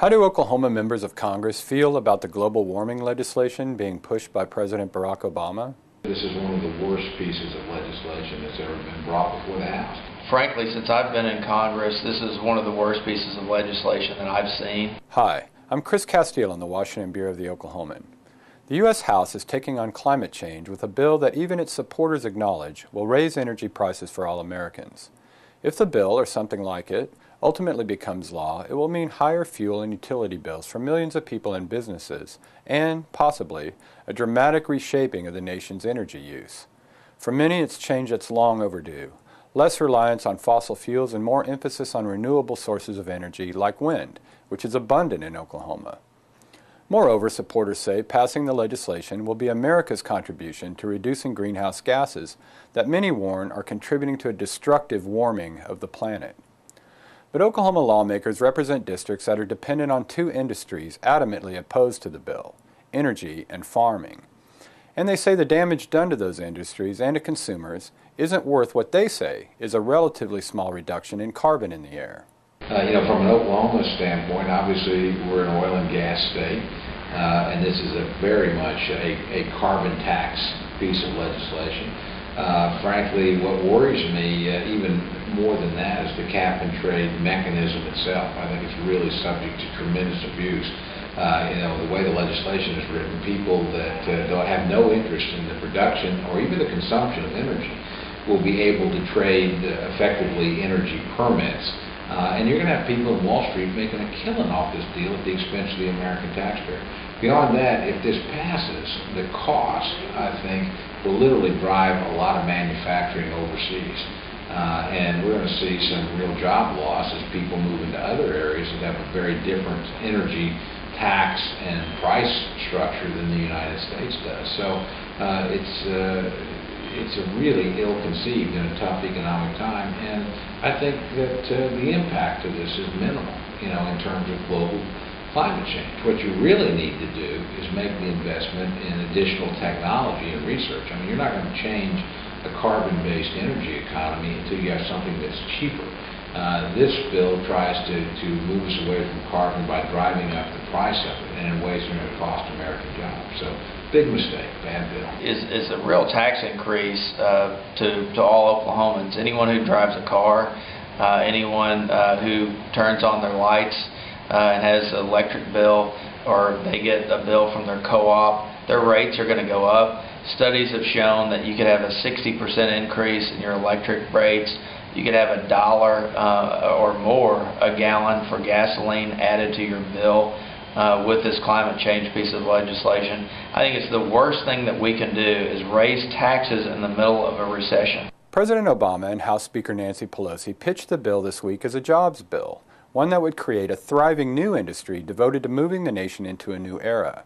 How do Oklahoma members of Congress feel about the global warming legislation being pushed by President Barack Obama? This is one of the worst pieces of legislation that's ever been brought before the House. Frankly, since I've been in Congress, this is one of the worst pieces of legislation that I've seen. Hi, I'm Chris Castile in the Washington Bureau of the Oklahoman. The U.S. House is taking on climate change with a bill that even its supporters acknowledge will raise energy prices for all Americans. If the bill, or something like it, ultimately becomes law, it will mean higher fuel and utility bills for millions of people and businesses, and, possibly, a dramatic reshaping of the nation's energy use. For many, it's change that's long overdue. Less reliance on fossil fuels and more emphasis on renewable sources of energy like wind, which is abundant in Oklahoma. Moreover, supporters say passing the legislation will be America's contribution to reducing greenhouse gases that many warn are contributing to a destructive warming of the planet. But Oklahoma lawmakers represent districts that are dependent on two industries adamantly opposed to the bill: energy and farming. And they say the damage done to those industries and to consumers isn't worth what they say is a relatively small reduction in carbon in the air. From an Oklahoma standpoint, obviously we're an oil and gas state, and this is very much a carbon tax piece of legislation. Frankly, what worries me even more than that is the cap and trade mechanism itself. I think it's really subject to tremendous abuse. The way the legislation is written, people that don't have no interest in the production or even the consumption of energy will be able to trade effectively energy permits. And you're going to have people in Wall Street making a killing off this deal at the expense of the American taxpayer. Beyond that, if this passes, the cost, I think, will literally drive a lot of manufacturing overseas. And we're going to see some real job loss as people move into other areas that have a very different energy tax and price structure than the United States does. So it's a really ill-conceived and a tough economic time, and I think that the impact of this is minimal, in terms of global climate change. What you really need to do is make the investment in additional technology and research. I mean, you're not going to change a carbon-based energy economy until you have something that's cheaper. This bill tries to move us away from carbon by driving up the price of it, and in ways that are going to cost American jobs. So, big mistake, bad bill. It's a real tax increase to all Oklahomans. Anyone who drives a car, anyone who turns on their lights and has an electric bill, or they get a bill from their co-op, their rates are going to go up. Studies have shown that you could have a 60% increase in your electric rates. You could have $1 or more a gallon for gasoline added to your bill with this climate change piece of legislation. I think it's the worst thing that we can do is raise taxes in the middle of a recession. President Obama and House Speaker Nancy Pelosi pitched the bill this week as a jobs bill, one that would create a thriving new industry devoted to moving the nation into a new era.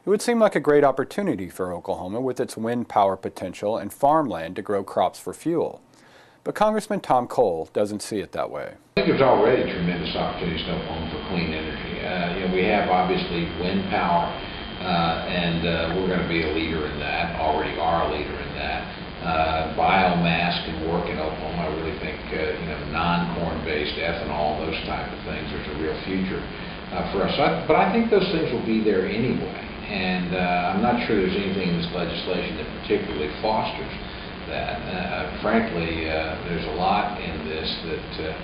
It would seem like a great opportunity for Oklahoma with its wind power potential and farmland to grow crops for fuel. But Congressman Tom Cole doesn't see it that way. I think there's already tremendous opportunities in Oklahoma for clean energy. We have obviously wind power, and we're going to be a leader in that, already are a leader in that. Biomass can work in Oklahoma. I really think non-corn-based ethanol, those type of things, there's a real future for us. But I think those things will be there anyway, and I'm not sure there's anything in this legislation that particularly fosters that. Frankly, there's a lot in this that,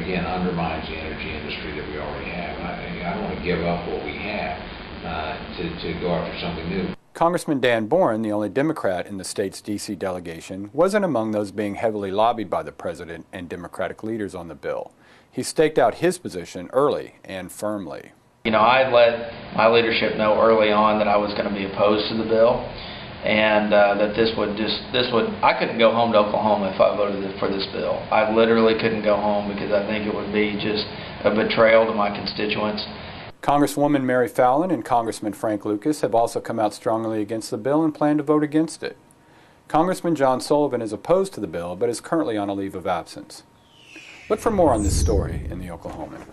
again, undermines the energy industry that we already have. I don't want to give up what we have to go after something new. Congressman Dan Boren, the only Democrat in the state's D.C. delegation, wasn't among those being heavily lobbied by the president and Democratic leaders on the bill. He staked out his position early and firmly. I let my leadership know early on that I was going to be opposed to the bill, and that I couldn't go home to Oklahoma if I voted for this bill. I literally couldn't go home because I think it would be just a betrayal to my constituents. Congresswoman Mary Fallon and Congressman Frank Lucas have also come out strongly against the bill and plan to vote against it. Congressman John Sullivan is opposed to the bill but is currently on a leave of absence. Look for more on this story in the Oklahoman.